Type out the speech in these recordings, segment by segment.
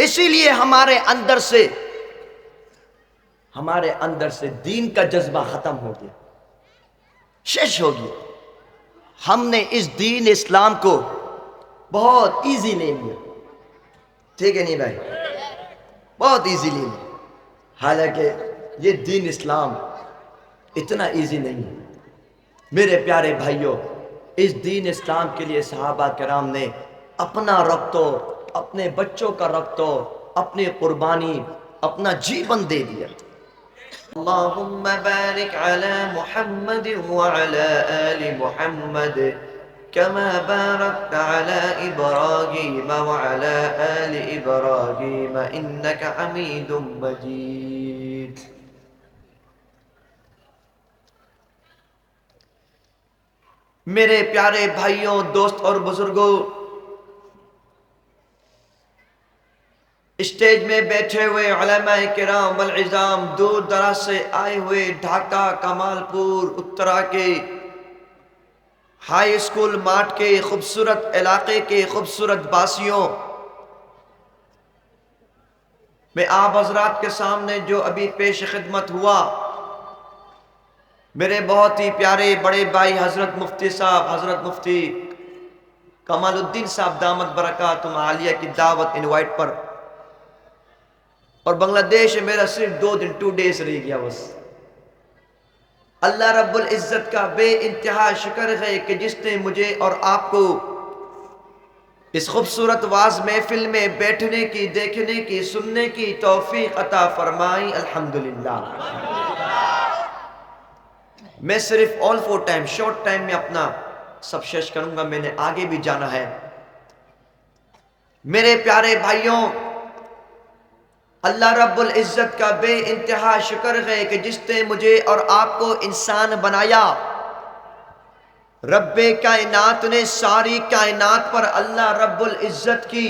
اسی لیے ہمارے اندر سے دین کا جذبہ ختم ہو گیا، شش ہو گیا۔ ہم نے اس دین اسلام کو بہت ایزی لے لیا، ٹھیک ہے نہیں بھائی؟ بہت ایزی لے لیا، حالانکہ یہ دین اسلام اتنا ایزی نہیں ہے۔ میرے پیارے بھائیوں، اس دین اسلام کے لیے صحابہ کرام نے اپنا رقط، اپنے بچوں کا رقط، اپنی قربانی، اپنا جیون دے دیا۔ اللہم بارک علی محمد وعلی آل محمد كما باركت على إبراهيم وعلى آل إبراهيم إنك حميد مجيد۔ میرے پیارے بھائیوں، دوست اور بزرگوں، اسٹیج میں بیٹھے ہوئے علماء کرام والعظام، دور دراز سے آئے ہوئے ڈھاکہ، کمال پور، اترا کے ہائی اسکول ماٹ کے خوبصورت علاقے کے خوبصورت باسیوں، میں آپ حضرات کے سامنے جو ابھی پیش خدمت ہوا، میرے بہت ہی پیارے بڑے بھائی حضرت مفتی صاحب، حضرت مفتی کمال الدین صاحب دامت برکاتہم عالیہ کی دعوت انوائٹ پر، اور بنگلہ دیش میرا صرف 2 ڈیز رہ گیا بس۔ اللہ رب العزت کا بے انتہا شکر ہے کہ جس نے مجھے اور آپ کو اس خوبصورت واعظ محفل میں بیٹھنے کی، دیکھنے کی، سننے کی توفیق عطا فرمائی، الحمدللہ۔ میں صرف آل فور ٹائم، شارٹ ٹائم میں اپنا سب شیش کروں گا، میں نے آگے بھی جانا ہے۔ میرے پیارے بھائیوں، اللہ رب العزت کا بے انتہا شکر ہے کہ جس نے مجھے اور آپ کو انسان بنایا۔ رب کائنات نے ساری کائنات پر، اللہ رب العزت کی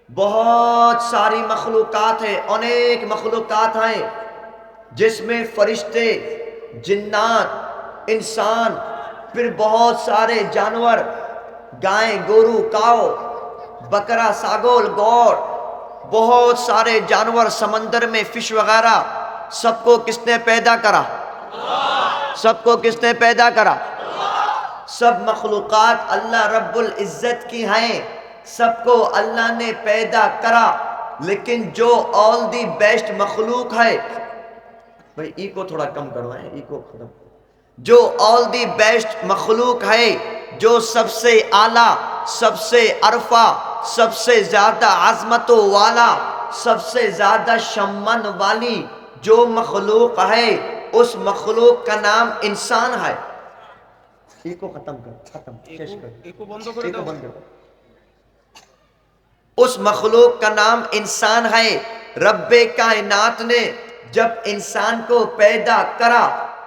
بہت ساری مخلوقات ہیں، انیک مخلوقات ہیں، جس میں فرشتے، جنات، انسان، پھر بہت سارے جانور، گائیں، گورو، کاؤ، بکرا، ساگول، گوڑ، بہت سارے جانور، سمندر میں فش وغیرہ، سب کو کس نے پیدا کرا؟ سب کو کس نے پیدا کرا؟ سب مخلوقات اللہ رب العزت کی ہیں، سب کو اللہ نے پیدا کرا، لیکن جو all the بیسٹ مخلوق ہے، بھئی ایکو تھوڑا کم کروائیں، ایکو ختم، جو all the بیسٹ مخلوق ہے، جو سب سے اعلیٰ، سب سے عرفہ، سب سے زیادہ عظمتوں والا، سب سے زیادہ شمن والی جو مخلوق ہے، اس مخلوق کا نام انسان ہے۔ ایکو ختم کر، ختم، شیش کر، ایکو بند کر۔ اس مخلوق کا نام انسان ہے۔ رب کائنات نے جب انسان کو پیدا کرا،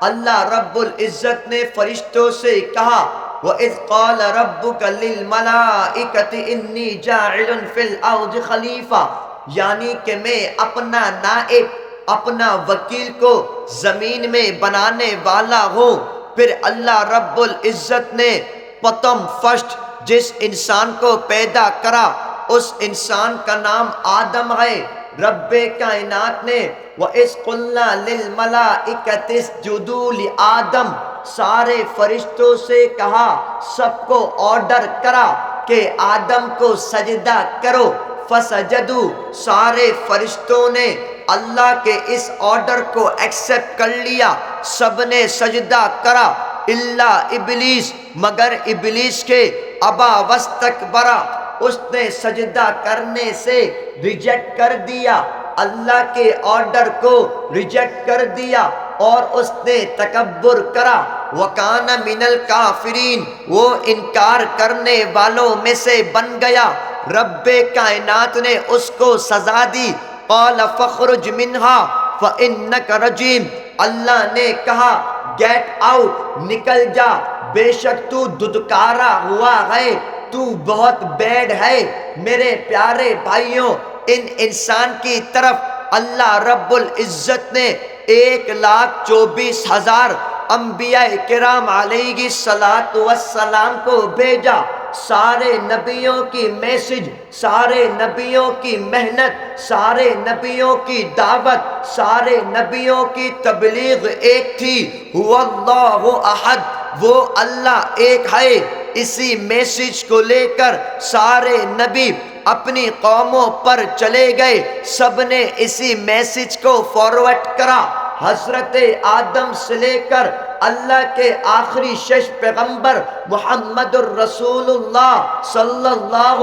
اللہ رب العزت نے فرشتوں سے کہا، وَإِذْ قَالَ رَبُّكَ لِلْمَلَائِكَةِ إِنِّي جَاعِلٌ فِي الْأَرْضِ خَلِيفَةً، یعنی کہ میں اپنا نائب، اپنا وکیل کو زمین میں بنانے والا ہوں۔ پھر اللہ رب العزت نے پرتم فرسٹ جس انسان کو پیدا کرا، اس انسان کا نام آدم ہے۔ رب کائنات نے وَإِذْ قُلْنَا لِلْمَلَائِكَةِ اسْجُدُوا لِآدَمَ، سارے فرشتوں سے کہا، سب کو آرڈر کرا کہ آدم کو سجدہ کرو۔ فسجدوا، سارے فرشتوں نے اللہ کے اس آرڈر کو ایکسپٹ کر لیا، سب نے سجدہ کرا، الا ابلیس، مگر ابلیس کے ابا واستکبرا، اس نے سجدہ کرنے سے ریجیکٹ کر دیا، اللہ کے آرڈر کو ریجیکٹ کر دیا، اور اس نے تکبر کرا، وَكَانَ مِنَ الْكَافِرِينَ، وہ انکار کرنے والوں میں سے بن گیا۔ رب کائنات نے اس کو سزا دی، قَالَ فَخْرُجْ مِنْهَا فَإِنَّكَ رَجِيمٌ، اللہ نے کہا گیٹ آؤٹ، نکل جا، بے شک تو دھتکارا ہوا ہے، تو بہت بیڈ ہے۔ میرے پیارے بھائیوں، ان انسان کی طرف اللہ رب العزت نے 1,24,000 انبیاء کرام علیہ الصلوۃ والسلام کو بھیجا۔ سارے نبیوں کی میسج، سارے نبیوں کی محنت، سارے نبیوں کی دعوت، سارے نبیوں کی تبلیغ ایک تھی، هو اللہ احد، وہ اللہ ایک ہے۔ اسی میسج کو لے کر سارے نبی اپنی قوموں پر چلے گئے، سب نے اسی میسج کو فارورڈ کرا۔ حضرت آدم سے لے کر اللہ کے آخری 6 پیغمبر محمد الرسول اللہ صلی اللہ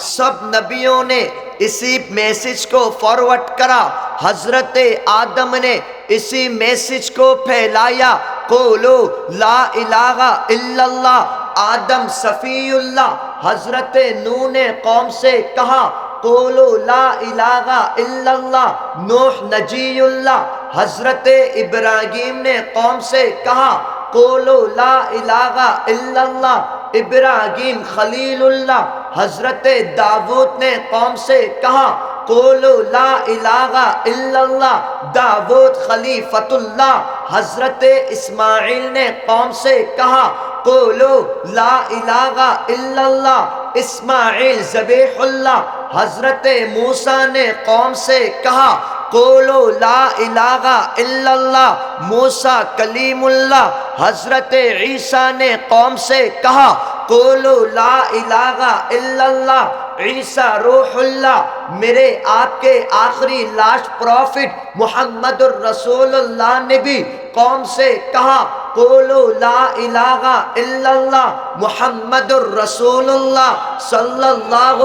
سب نبیوں نے اسی میسج کو فارورڈ کرا۔ حضرت آدم نے اسی میسج کو پھیلایا، قولو لا الہ الا اللہ، آدم صفی اللہ۔ حضرت نوح نے قوم سے کہا، قولو لا الہ الا اللہ، نوح نجی اللہ۔ حضرت ابراہیم نے قوم سے کہا، قولو لا الہ الا اللہ، ابراہیم خلیل اللہ۔ حضرت داؤد نے قوم سے کہا، قولو لا الہ الا اللہ، داؤد خلیفۃ اللہ۔ حضرت اسماعیل نے قوم سے کہا، قولو لا الہ الا اللہ، اسماعیل ذبیح اللہ۔ حضرت موسیٰ نے قوم سے کہا، قولو لا الہ الا اللہ، موسیٰ کلیم اللہ۔ حضرت عیسیٰ نے قوم سے کہا، قولو لا الہ الا اللہ، عیسیٰ روح اللہ۔ میرے آپ کے آخری لاسٹ پروفٹ محمد الرسول اللہ نے بھی قوم سے کہا، قولو لا الہ الا اللہ، محمد الرسول اللہ صلی اللہ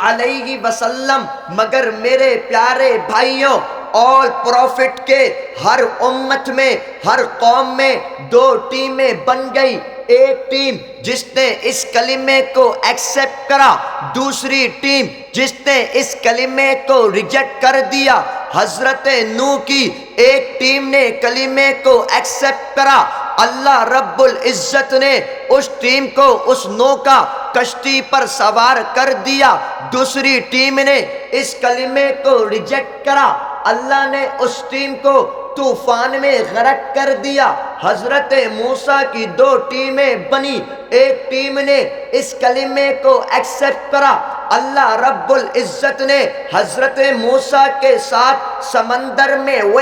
علیہ وسلم۔ مگر میرے پیارے بھائیوں، اور پروفٹ کے ہر امت میں، ہر قوم میں 2 ٹیمیں بن گئی۔ ایک ٹیم جس نے اس کلمے کو ایکسیپٹ کرا، دوسری ٹیم جس نے اس کلمے کو ریجیکٹ کر دیا۔ حضرت نوح کی ایک ٹیم نے کلمے کو ایکسیپٹ کرا، اللہ رب العزت نے اس ٹیم کو اس نوکا کشتی پر سوار کر دیا۔ دوسری ٹیم نے اس کلمے کو ریجیکٹ کرا، اللہ نے اس ٹیم کو طوفان میں غرق کر دیا۔ حضرت موسیٰ کی 2 ٹیمیں بنی، ایک ٹیم نے اس کلمے کو ایکسیپٹ کرا، اللہ رب العزت نے حضرت موسیٰ کے ساتھ سمندر میں وہ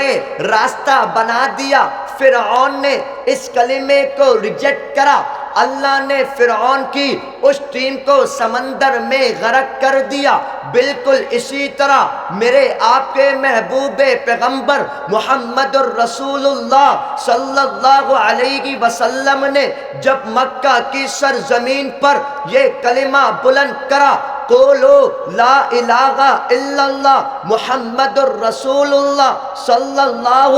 راستہ بنا دیا۔ فرعون نے اس کلمے کو ریجیکٹ کرا، اللہ نے فرعون کی اس ٹیم کو سمندر میں غرق کر دیا۔ بالکل اسی طرح میرے آپ کے محبوب پیغمبر محمد الرسول اللہ صلی اللہ علیہ وسلم نے جب مکہ کی سرزمین پر یہ کلمہ بلند کرا، قولو لا الہ الا اللہ، محمد الرسول اللہ صلی اللہ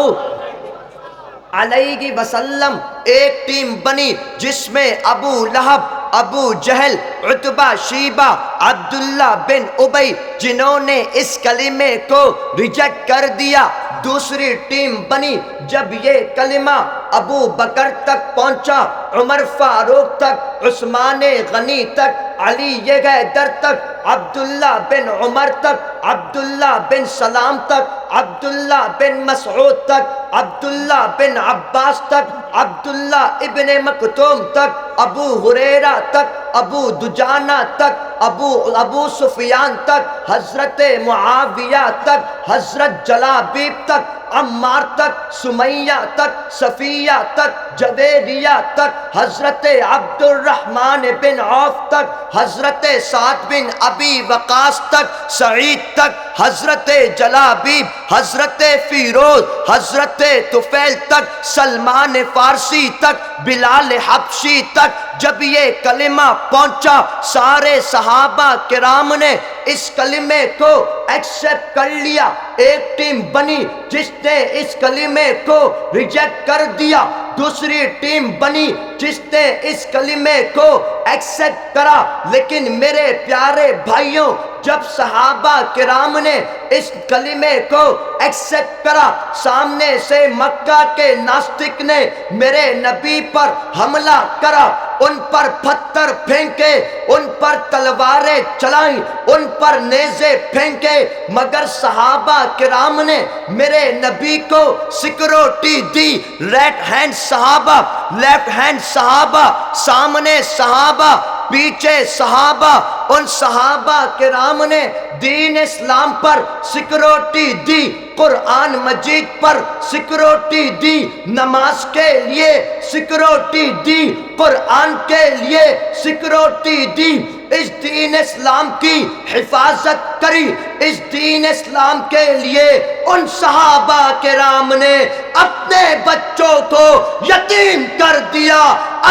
علیہ وسلم، ایک ٹیم بنی جس میں ابو لہب، ابو جہل، عتبہ، شیبہ، عبداللہ بن ابی، جنہوں نے اس کلمے کو ریجیکٹ کر دیا۔ دوسری ٹیم بنی جب یہ کلمہ ابو بکر تک پہنچا، عمر فاروق تک، عثمان غنی تک، علی حیدر تک، عبداللہ بن عمر تک، عبداللہ بن سلام تک، عبداللہ بن مسعود تک، عبداللہ بن عباس تک، عبداللہ ابن مکتوم تک، ابو ہریرہ تک، ابو دجانہ تک، ابو سفیان تک، حضرت معاویہ تک، حضرت جلابیب تک، عمار تک، سمیہ تک، صفیہ تک، جویریہ تک، حضرت عبد الرحمن بن عوف تک، حضرت سعد بن ابی وقاص تک، سعید تک، حضرت جلابیب، حضرت فیروز، حضرت طفیل تک، سلمان فارسی تک، بلال حبشی تک۔ جب یہ کلمہ پہنچا، سارے صحابہ کرام نے اس کلمے کو ایکسیپٹ کر لیا۔ ایک ٹیم بنی جس نے اس کلمے کو ریجیکٹ کر دیا، دوسری ٹیم بنی جس نے اس کلمے کو ایکسیپٹ کرا۔ لیکن میرے پیارے بھائیوں، جب صحابہ کرام نے اس کلمے کو ایکسپٹ کرا، سامنے سے مکہ کے ناستک نے میرے نبی پر حملہ کرا، ان پر پتھر پھینکے، ان پر تلواریں چلائیں، ان پر نیزے پھینکے، مگر صحابہ کرام نے میرے نبی کو سیکورٹی دی۔ رائٹ ہینڈ صحابہ، لیفٹ ہینڈ صحابہ، سامنے صحابہ، پیچھے صحابہ، ان صحابہ کرام نے دین اسلام پر سیکورٹی دی، قرآن مجید پر سیکورٹی دی، نماز کے لیے سیکورٹی دی، قرآن کے لیے سیکورٹی دی، اس دین اسلام کی حفاظت کری۔ اس دین اسلام کے لیے ان صحابہ کرام نے اپنے بچوں کو یتیم کر دیا،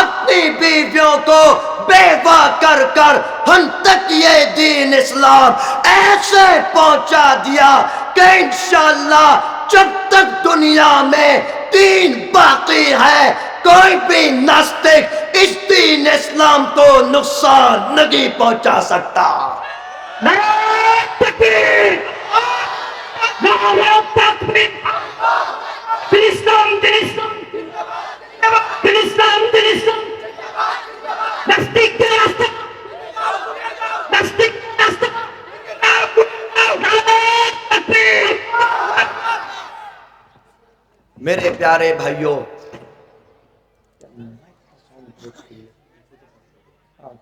اپنی بیویوں کو بیوہ کر کر ہم تک یہ دین اسلام ایسے پہنچا دیا کہ انشاءاللہ جب تک دنیا میں دین باقی ہے کوئی بھی ناستک اس دین اسلام کو نقصان نہیں پہنچا سکتا۔ نعرہ تکبیر! نعرہ تکبیر! دین اسلام، دین اسلام! دین اسلام، دین اسلام! ناستک کے راستے! ناستک کے راستے! نعرہ تکبیر! میرے پیارے بھائیوں،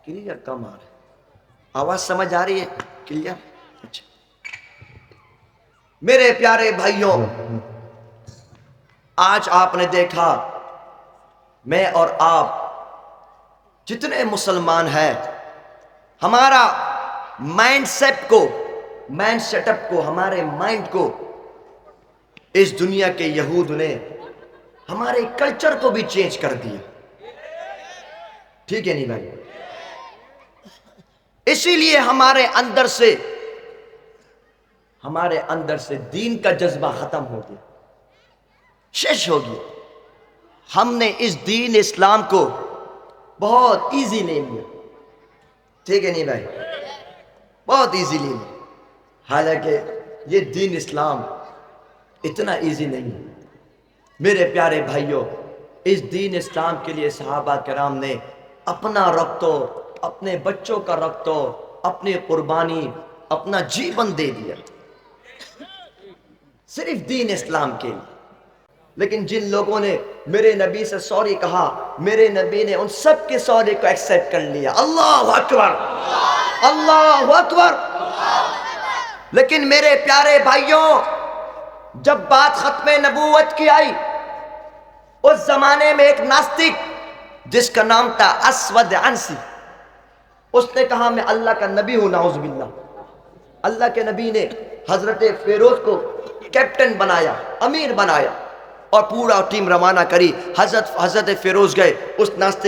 کلیئر کم آ رہا ہے، آواز سمجھ آ رہی ہے کلیئر؟ اچھا میرے پیارے بھائیوں، آج آپ نے دیکھا میں اور آپ جتنے مسلمان ہیں، ہمارا مائنڈ سیٹ کو، مائنڈ سیٹ اپ کو، ہمارے مائنڈ کو اس دنیا کے یہود نے ہمارے کلچر کو بھی چینج کر دیا۔ ٹھیک ہے نہیں بھائی؟ اسی لیے ہمارے اندر سے دین کا جذبہ ختم ہو گیا، شش ہو گیا۔ ہم نے اس دین اسلام کو بہت ایزی لے لیا۔ ٹھیک ہے نہیں بھائی؟ بہت ایزی لے لیا، حالانکہ یہ دین اسلام اتنا ایزی نہیں ہے۔ میرے پیارے بھائیوں، اس دین اسلام کے لیے صحابہ کرام نے اپنا رقت، اپنے بچوں کا رقت، اپنی قربانی، اپنا جیون دے دیا صرف دین اسلام کے لیے۔ لیکن جن لوگوں نے میرے نبی سے سوری کہا، میرے نبی نے ان سب کے سوری کو ایکسپٹ کر لیا۔ اللہ اکبر، اللہ اکبر۔ لیکن میرے پیارے بھائیوں، جب بات ختم نبوت کی آئی، اس زمانے میں ایک ناستک جس کا نام تھا اسود عنسی، اس نے کہا میں اللہ کا نبی ہوں، نعوذ باللہ۔ اللہ کے نبی نے حضرت فیروز کو کیپٹن بنایا، امیر بنایا، اور پورا ٹیم روانہ کری۔ حضرت فیروز گئے، اس ناستک